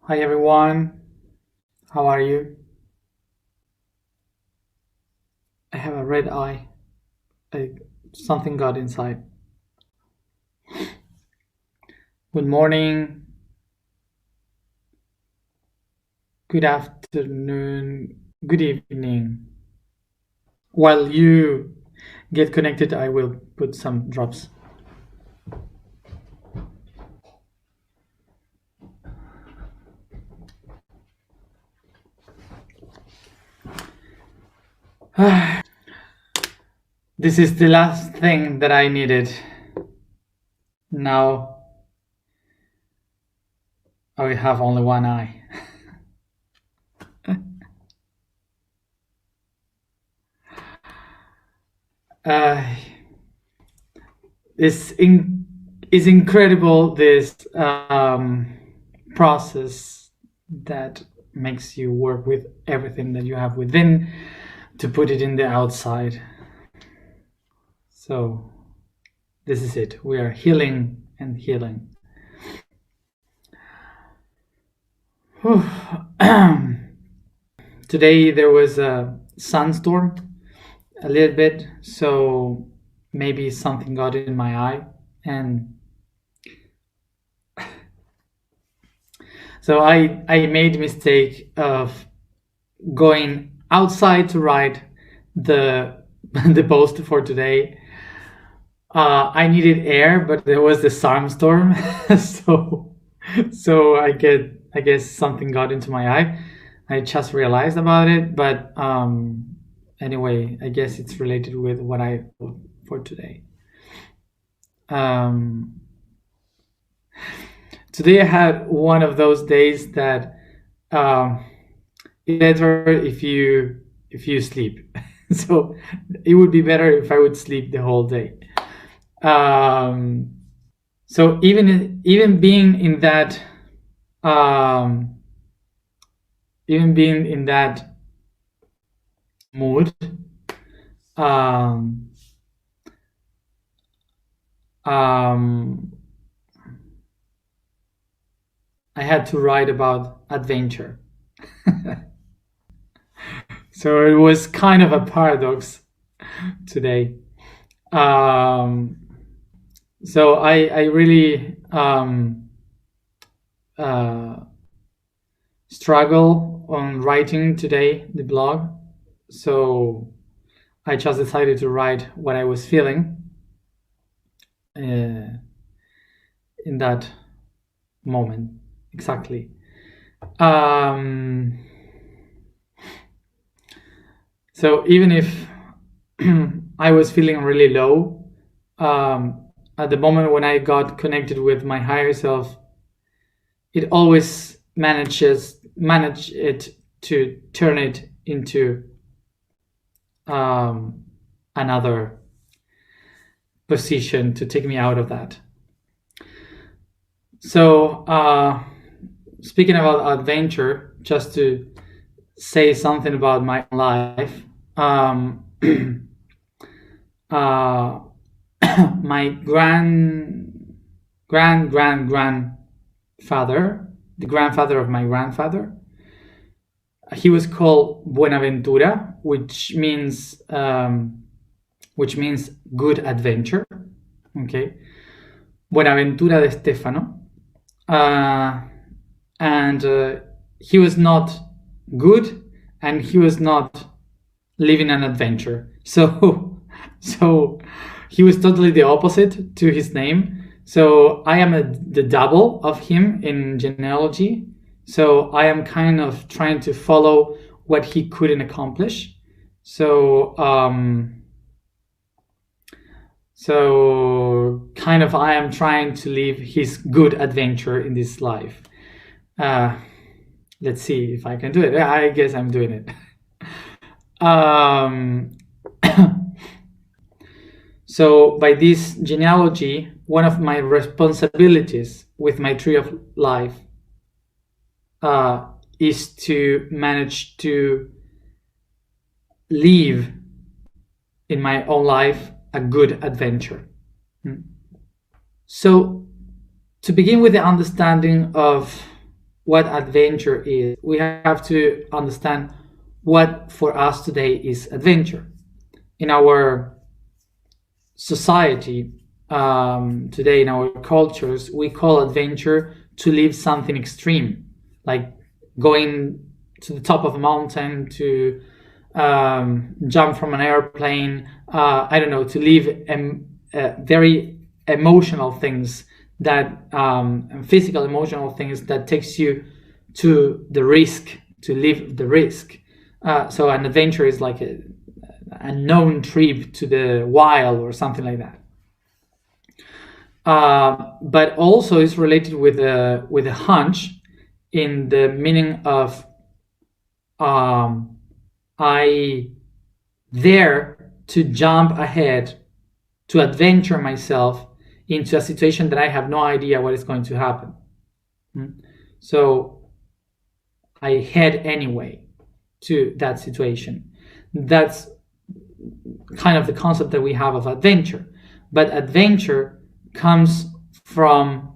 Hi everyone, how are you? I have a red eye. Something got inside. Good morning, good afternoon, good evening. While you get connected, I will put some drops. This is the last thing that I needed. Now I have only one eye. uh, it's incredible, this process that makes you work with everything that you have within to put it in the outside. So this is it. We are healing and healing. Today there was a sunstorm a little bit, so maybe something got in my eye, and so I made the mistake of going outside to write the the post for today. I needed air, but there was the sandstorm, so I guess something got into my eye. I just realized about it, but anyway, I guess it's related with what I wrote for today. Today I had one of those days that it's better if you sleep. So it would be better if I would sleep the whole day. So even being in that mood, I had to write about adventure. So it was kind of a paradox today. So I really struggle on writing today the blog. So I just decided to write what I was feeling in that moment exactly. So even if I was feeling really low, at the moment when I got connected with my higher self, it always manage it to turn it into another position to take me out of that. So speaking about adventure, just to say something about my life, my grandfather, the grandfather of my grandfather, he was called Buenaventura, which means good adventure. Okay, Buenaventura de Stefano, and he was not good, and he was not living an adventure. So he was totally the opposite to his name. So I am the double of him in genealogy. So I am kind of trying to follow what he couldn't accomplish. So kind of I am trying to live his good adventure in this life. Let's see if I can do it. I guess I'm doing it. So by this genealogy, one of my responsibilities with my tree of life is to manage to live in my own life a good adventure. So to begin with the understanding of what adventure is, we have to understand what for us today is adventure. In our society, today, in our cultures, we call adventure to live something extreme, like going to the top of a mountain, to jump from an airplane, I don't know, to live very emotional things, that physical emotional things that takes you to the risk, to live the risk. So an adventure is like a known trip to the wild or something like that. But also is related with a hunch, in the meaning of I dare to jump ahead, to adventure myself into a situation that I have no idea what is going to happen. So I head anyway to that situation. That's kind of the concept that we have of adventure. But adventure comes from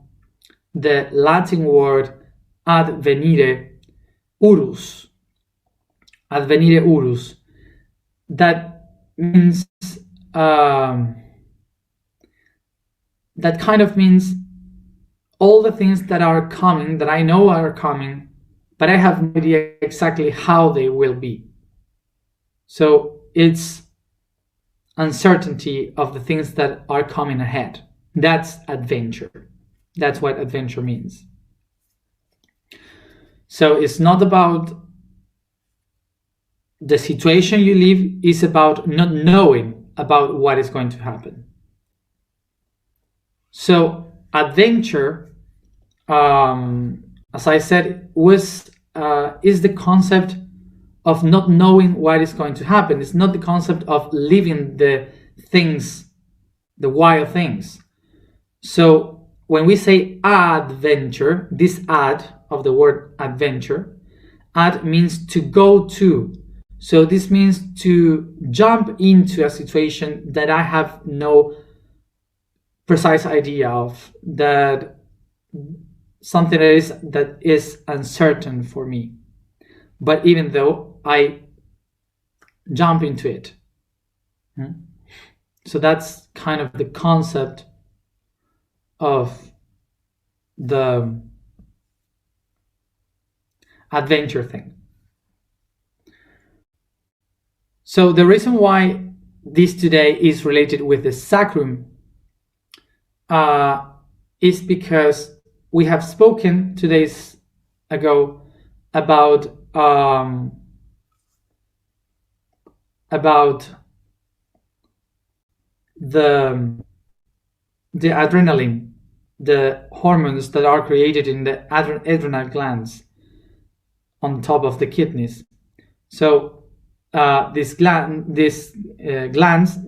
the Latin word advenire urus. Advenire urus. That means that kind of means all the things that are coming, that I know are coming, but I have no idea exactly how they will be. So it's uncertainty of the things that are coming ahead. That's adventure. That's what adventure means. So it's not about the situation you live, it's about not knowing about what is going to happen. So adventure, as I said, is the concept of not knowing what is going to happen. It's not the concept of living the things, the wild things. So when we say adventure, this ad of the word adventure, ad means to go to. So this means to jump into a situation that I have no precise idea of, that something that is uncertain for me. But even though I jump into it. So that's kind of the concept of the adventure thing. So the reason why this today is related with the sacrum is because we have spoken 2 days ago about the adrenaline, the hormones that are created in the adrenal glands on top of the kidneys. So these glands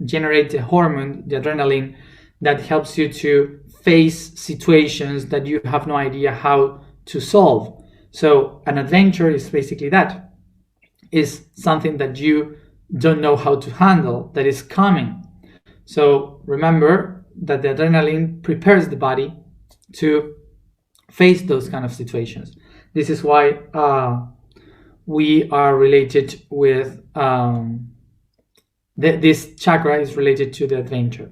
generate the hormone, the adrenaline, that helps you to face situations that you have no idea how to solve. So an adventure is basically that. Is something that you don't know how to handle, that is coming. So remember that the adrenaline prepares the body to face those kind of situations. This is why we are related with this chakra is related to the adventure.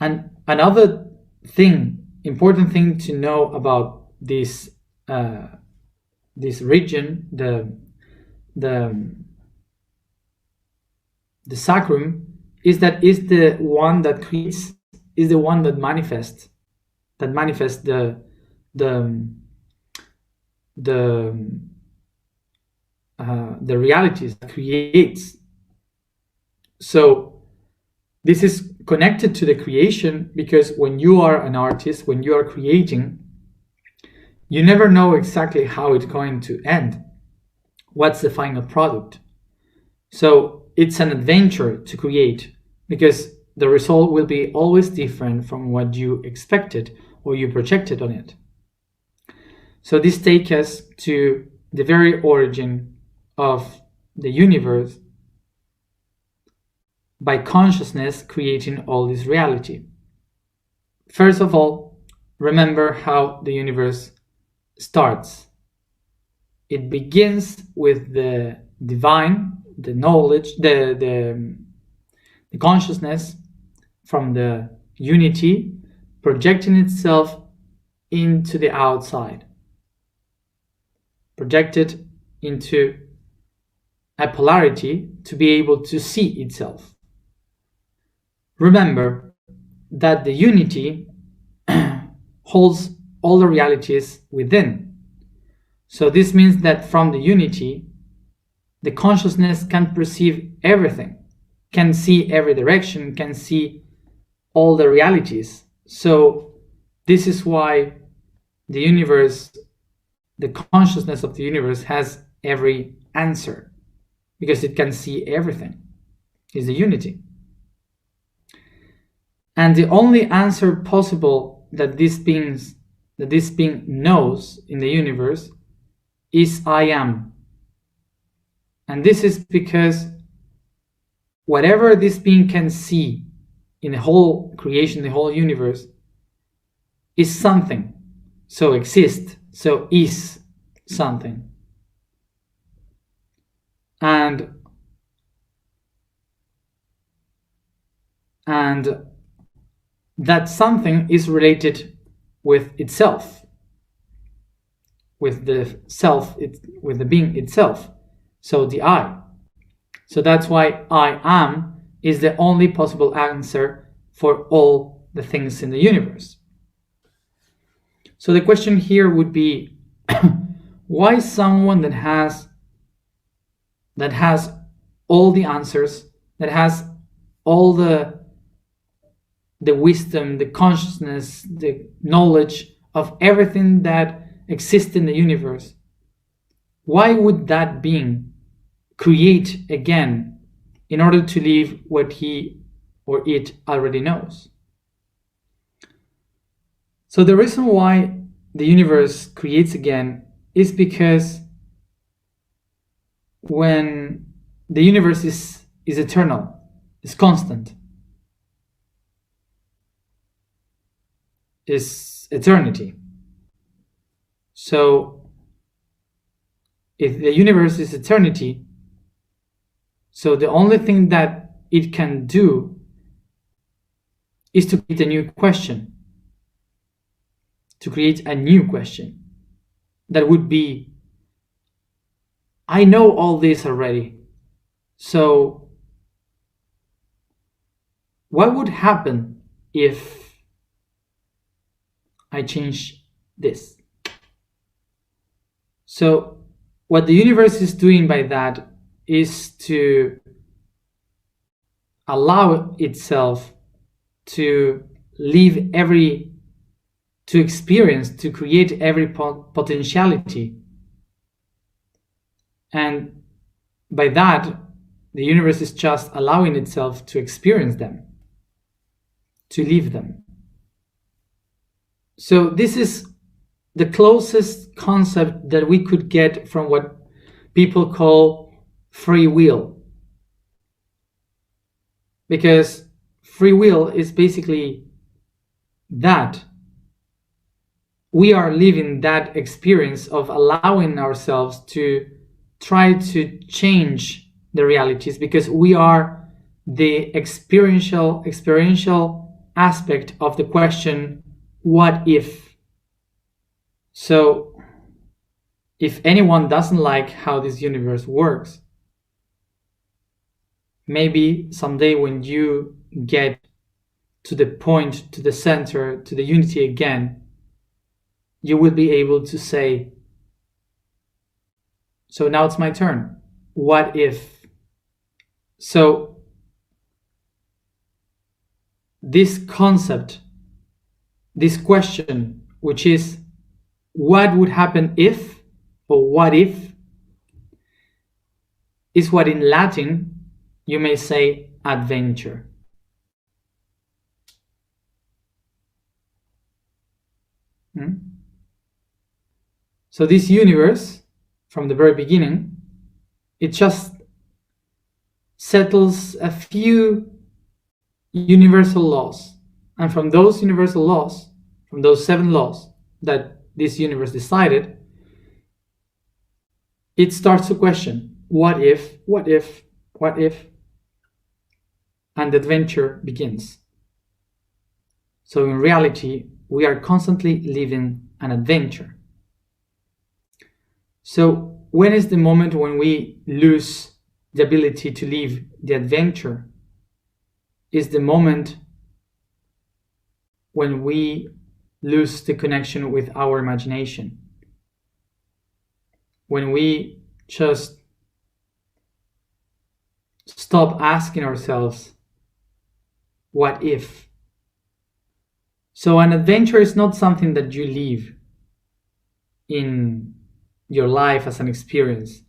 And another thing, important thing to know about this region, the sacrum, is that is the one that creates, is the one that manifests the realities, that creates. So this is connected to the creation, because when you are an artist, when you are creating, you never know exactly how it's going to end. What's the final product? So it's an adventure to create, because the result will be always different from what you expected or you projected on it. So this takes us to the very origin of the universe, by consciousness creating all this reality. First of all, remember how the universe starts. It begins with the divine, the knowledge, the consciousness from the unity projecting itself into the outside, projected into a polarity to be able to see itself. Remember that the unity holds all the realities within. So this means that from the unity, the consciousness can perceive everything, can see every direction, can see all the realities. So this is why the universe, the consciousness of the universe, has every answer, because it can see everything. It's the unity. And the only answer possible that this being knows in the universe is I am. And this is because whatever this being can see in the whole creation, the whole universe, is something. So exists, so is something. And that something is related with itself, with the self, with the being itself, so the I. So that's why I am is the only possible answer for all the things in the universe. So the question here would be, why someone that has all the answers, that has all the wisdom, the consciousness, the knowledge of everything that exists in the universe, why would that being create again in order to leave what he or it already knows? So the reason why the universe creates again is because when the universe is eternal, is constant, is eternity. So if the universe is eternity, so the only thing that it can do is to create a new question. To create a new question. That would be, I know all this already. So what would happen if I change this? So what the universe is doing by that is to allow itself to live to experience, to create every potentiality. And by that, the universe is just allowing itself to experience them, to live them. So this is the closest concept that we could get from what people call free will. Because free will is basically that. We are living that experience of allowing ourselves to try to change the realities, because we are the experiential aspect of the question, what if? So if anyone doesn't like how this universe works, maybe someday when you get to the point, to the center, to the unity again, you will be able to say, so now it's my turn. What if? So this concept, this question, which is what would happen if, or what if, is what in Latin you may say adventure. So this universe, from the very beginning, it just settles a few universal laws. And from those universal laws, from those 7 laws that this universe decided, it starts to question, what if, and the adventure begins. So in reality, we are constantly living an adventure. So when is the moment when we lose the ability to live the adventure? Is the moment when we lose the connection with our imagination. When we just stop asking ourselves, what if? So an adventure is not something that you live in your life as an experience.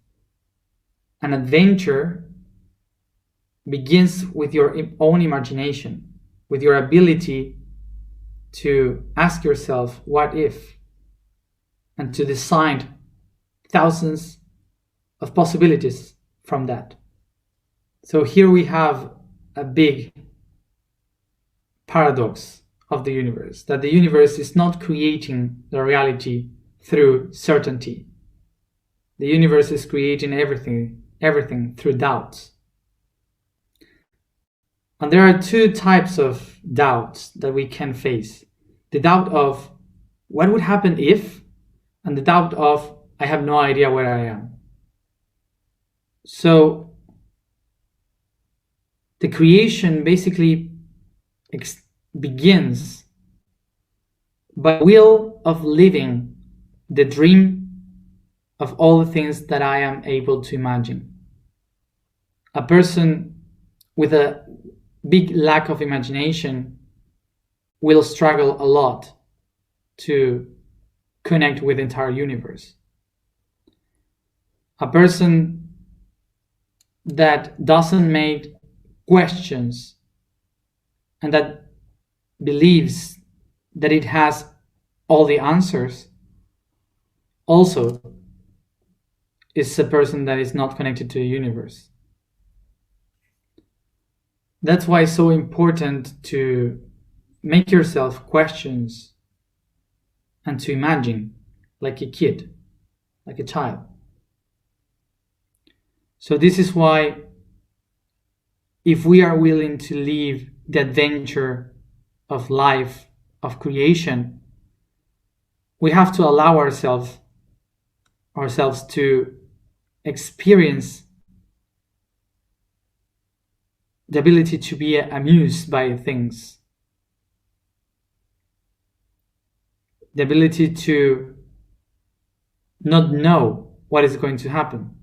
An adventure begins with your own imagination, with your ability to ask yourself, what if? And to design thousands of possibilities from that. So here we have a big paradox of the universe, that the universe is not creating the reality through certainty. The universe is creating everything through doubts. And there are two types of doubts that we can face. The doubt of what would happen if, and the doubt of I have no idea where I am. So the creation basically begins by will of living the dream of all the things that I am able to imagine. A person with a big lack of imagination will struggle a lot to connect with the entire universe. A person that doesn't make questions and that believes that it has all the answers also is a person that is not connected to the universe. That's why it's so important to make yourself questions and to imagine like a kid, like a child. So this is why if we are willing to live the adventure of life, of creation, we have to allow ourselves to experience the ability to be amused by things, the ability to not know what is going to happen.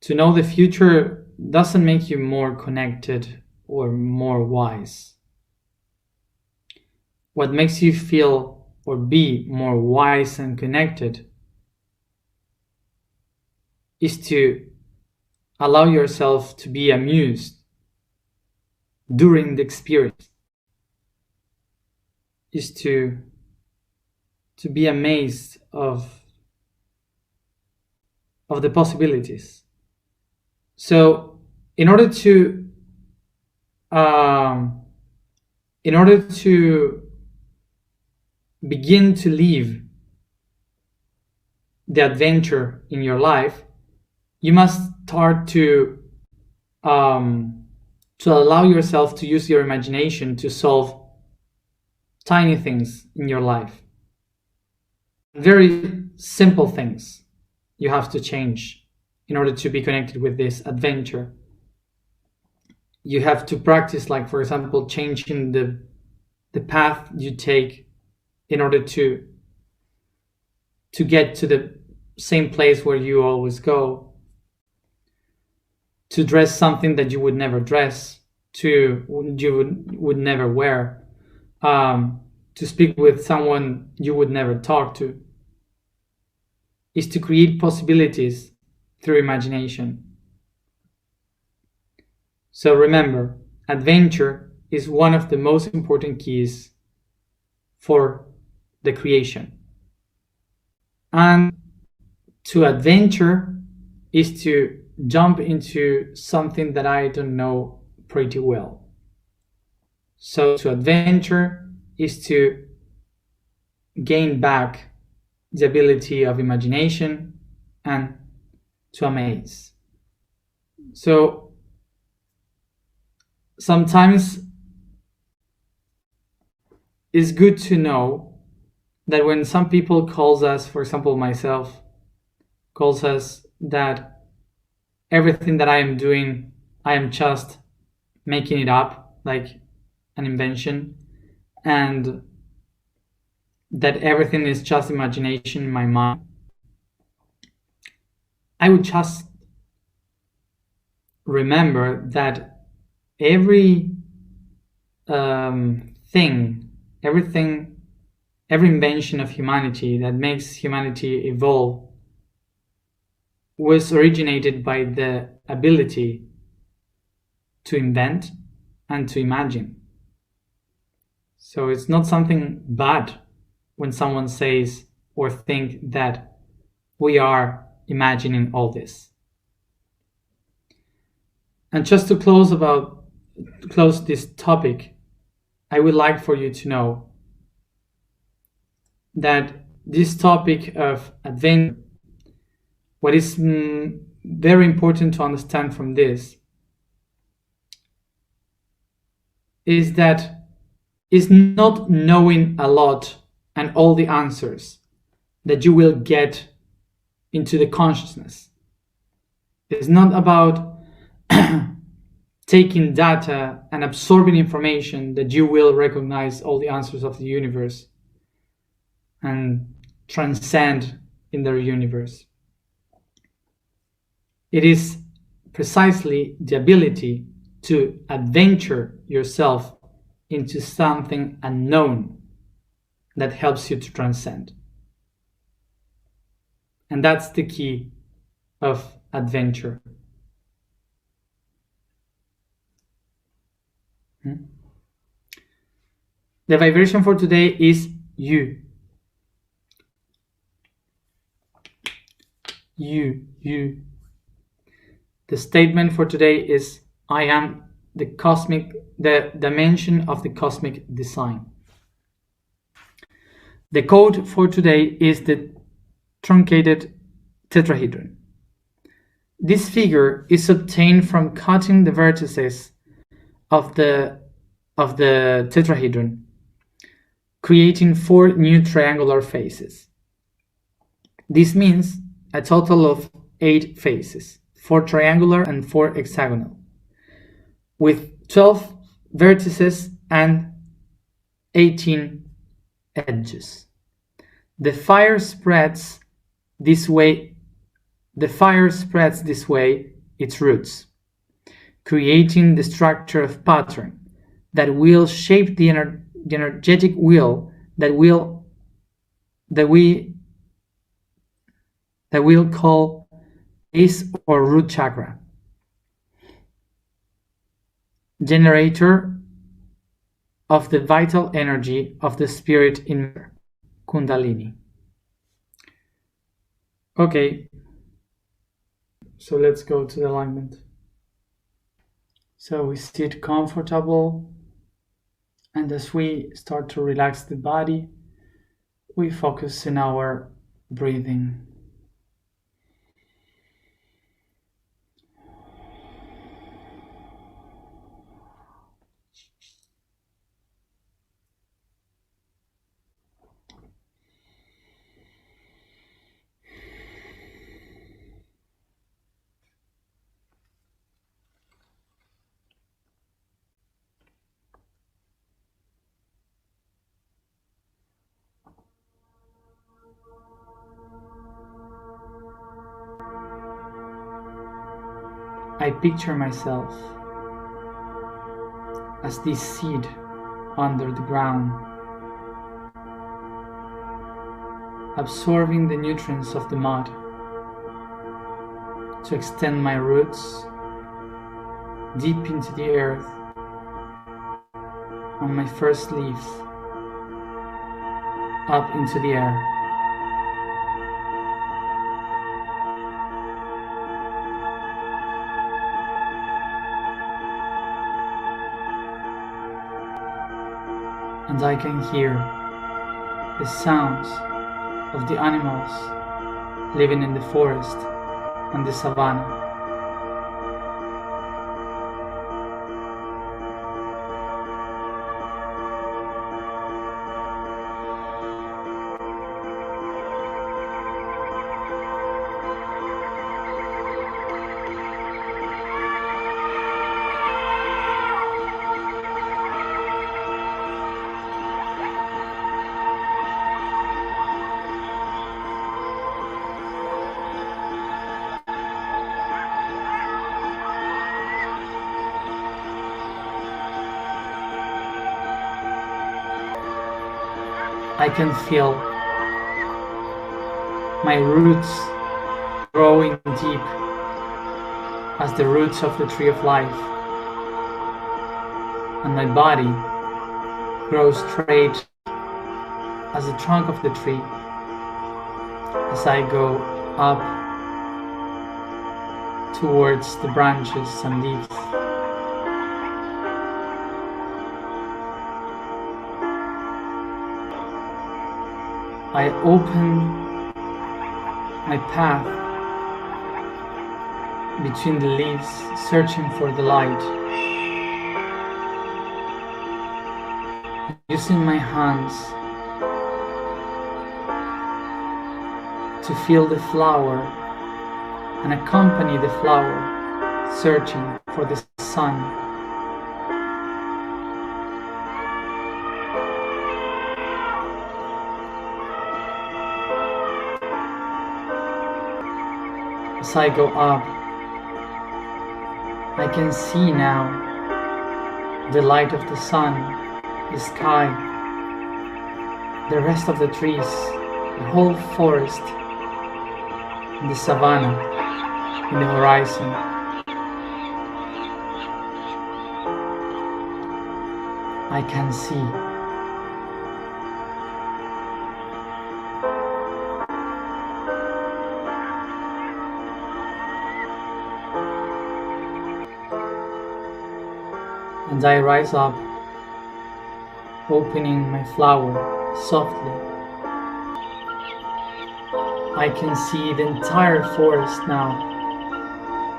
To know the future doesn't make you more connected or more wise. What makes you feel or be more wise and connected is to allow yourself to be amused during the experience, is to be amazed of the possibilities. So in order to begin to live the adventure in your life, you must start to allow yourself to use your imagination to solve tiny things in your life. Very simple things you have to change in order to be connected with this adventure. You have to practice, like for example, changing the path you take in order to get to the same place where you always go, to dress something that you would never dress, you would never wear, to speak with someone you would never talk to, is to create possibilities through imagination. So remember, adventure is one of the most important keys for the creation. And to adventure is to jump into something that I don't know pretty well. So to adventure is to gain back the ability of imagination and to amaze. So sometimes it's good to know that when some people calls us, for example myself, calls us that everything that I am doing, I am just making it up, like an invention, and that everything is just imagination in my mind, I would just remember that every every invention of humanity that makes humanity evolve was originated by the ability to invent and to imagine. So it's not something bad when someone says or think that we are imagining all this. And just to close this topic, I would like for you to know that this topic of adventure, what is very important to understand from this is that it's not knowing a lot and all the answers that you will get into the consciousness. It's not about taking data and absorbing information that you will recognize all the answers of the universe and transcend in their universe. It is precisely the ability to adventure yourself into something unknown that helps you to transcend. And that's the key of adventure. The vibration for today is you. You. The statement for today is I am the dimension of the cosmic design. The code for today is the truncated tetrahedron. This figure is obtained from cutting the vertices of the tetrahedron, creating 4 new triangular faces. This means a total of 8 faces, 4 triangular and 4 hexagonal, with 12 vertices and 18 edges. The fire spreads this way its roots, creating the structure of pattern that will shape the energetic wheel that we'll call base or root chakra, generator of the vital energy of the spirit in Kundalini. Okay, so let's go to the alignment. So we sit comfortable, and as we start to relax the body, we focus in our breathing. I picture myself as this seed under the ground, absorbing the nutrients of the mud to extend my roots deep into the earth on my first leaves up into the air. And I can hear the sounds of the animals living in the forest and the savanna. I can feel my roots growing deep as the roots of the tree of life, and my body grows straight as the trunk of the tree as I go up towards the branches and leaves. I open my path between the leaves, searching for the light. Using my hands to feel the flower and accompany the flower, searching for the sun. As I go up, I can see now the light of the sun, the sky, the rest of the trees, the whole forest, and the savanna in the horizon. I can see. And I rise up, opening my flower softly. I can see the entire forest now,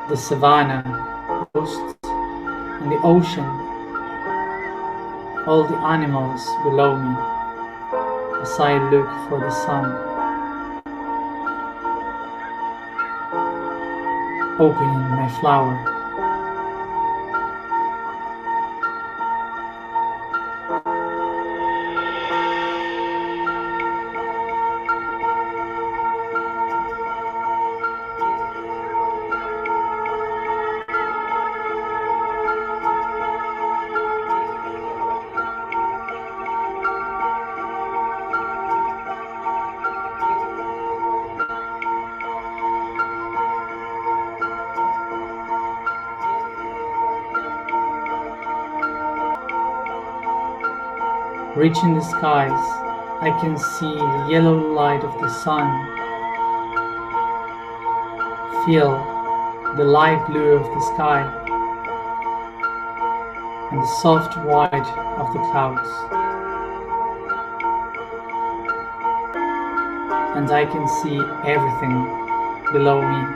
the savanna, the coast, and the ocean, all the animals below me, as I look for the sun, opening my flower. Reaching the skies, I can see the yellow light of the sun. Feel the light blue of the sky and the soft white of the clouds. And I can see everything below me.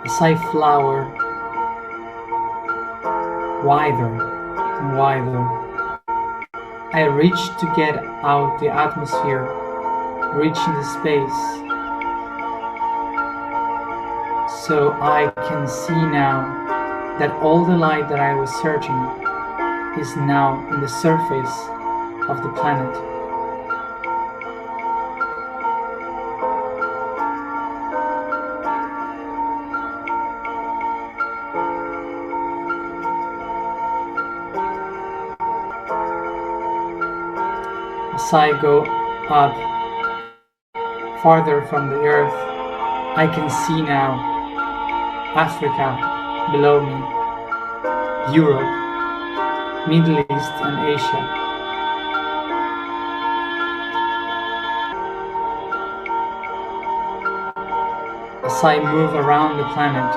As I flower wider and wider, I reach to get out the atmosphere, reaching the space, so I can see now that all the light that I was searching is now in the surface of the planet. As I go up farther from the earth, I can see now Africa below me, Europe, Middle East and Asia. As As I move around the planet,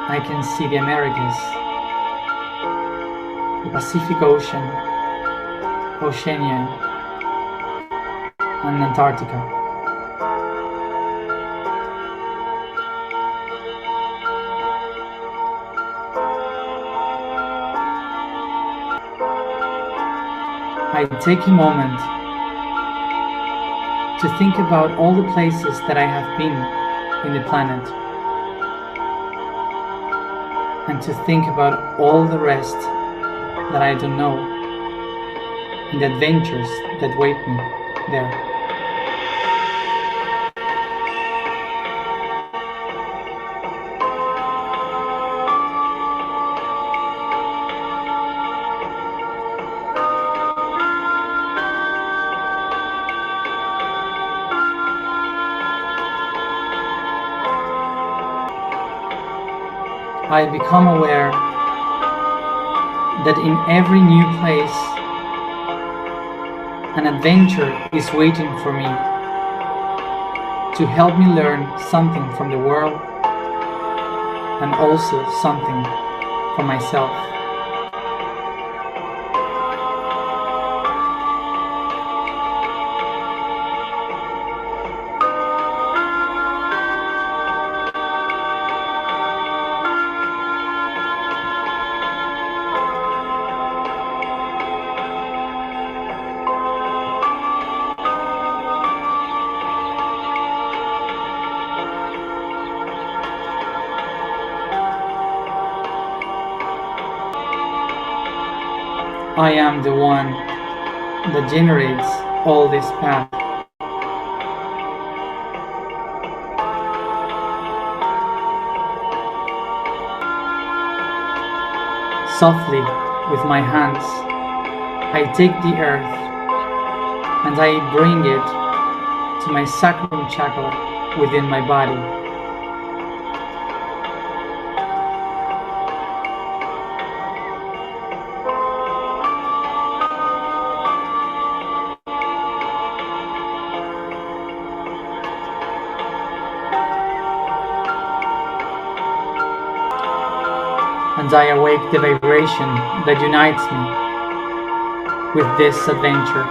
I can see the Americas, the Pacific Ocean, Oceania, and Antarctica. I take a moment to think about all the places that I have been in the planet, and to think about all the rest that I don't know, and the adventures that wait me there. I become aware that in every new place, an adventure is waiting for me to help me learn something from the world and also something for myself. I am the one that generates all this path. Softly, with my hands, I take the earth and I bring it to my sacral chakra within my body. And I awake the vibration that unites me with this adventure.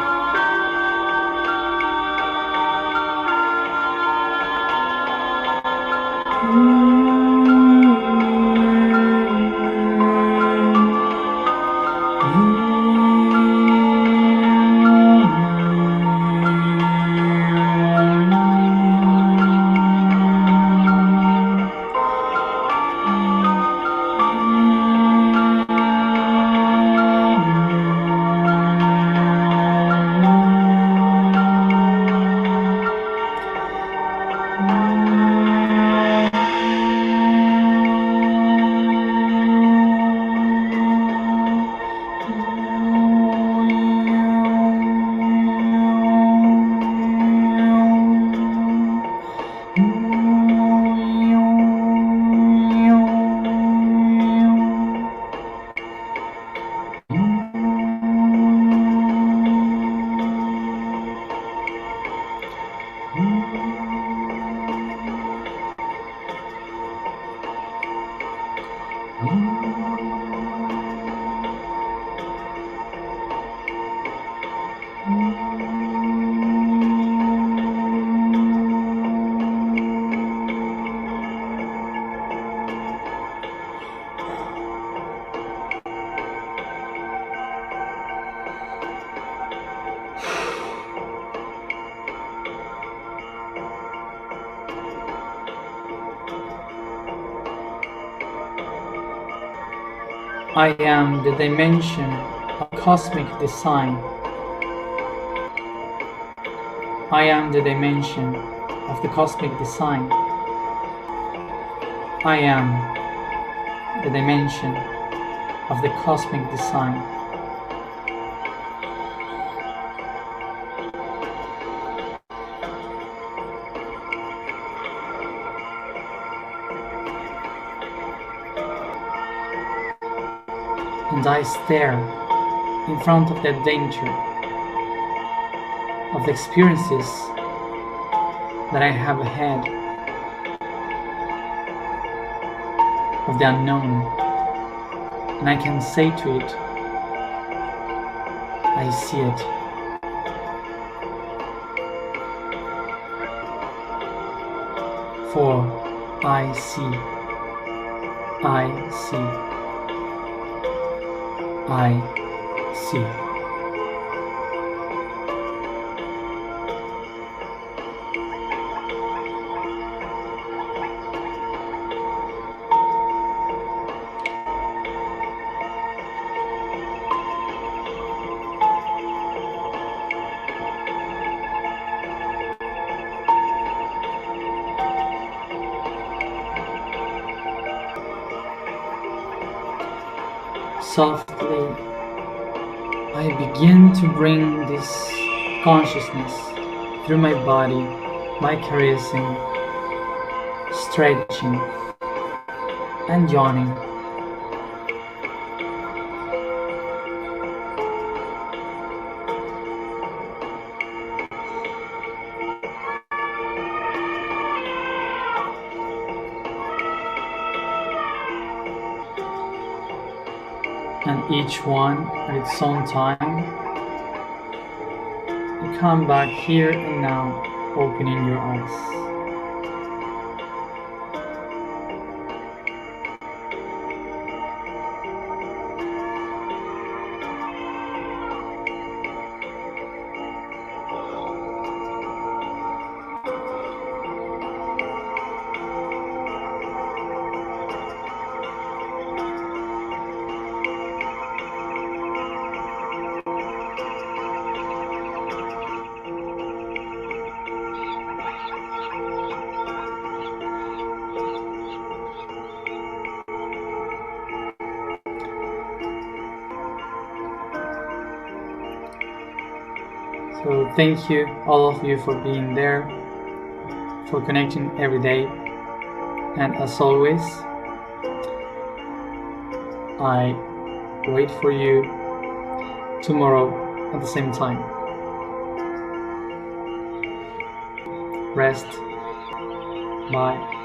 I am the dimension of cosmic design. I am the dimension of the cosmic design. I am the dimension of the cosmic design. And I stare in front of the adventure, of the experiences that I have ahead, of the unknown, and I can say to it, I see it. For I see, I see, I see. Softly, I begin to bring this consciousness through my body by caressing, stretching, and yawning. And each one at its own time, you come back here and now, opening your eyes. So thank you, all of you, for being there, for connecting every day. And as always, I wait for you tomorrow at the same time. Rest. Bye.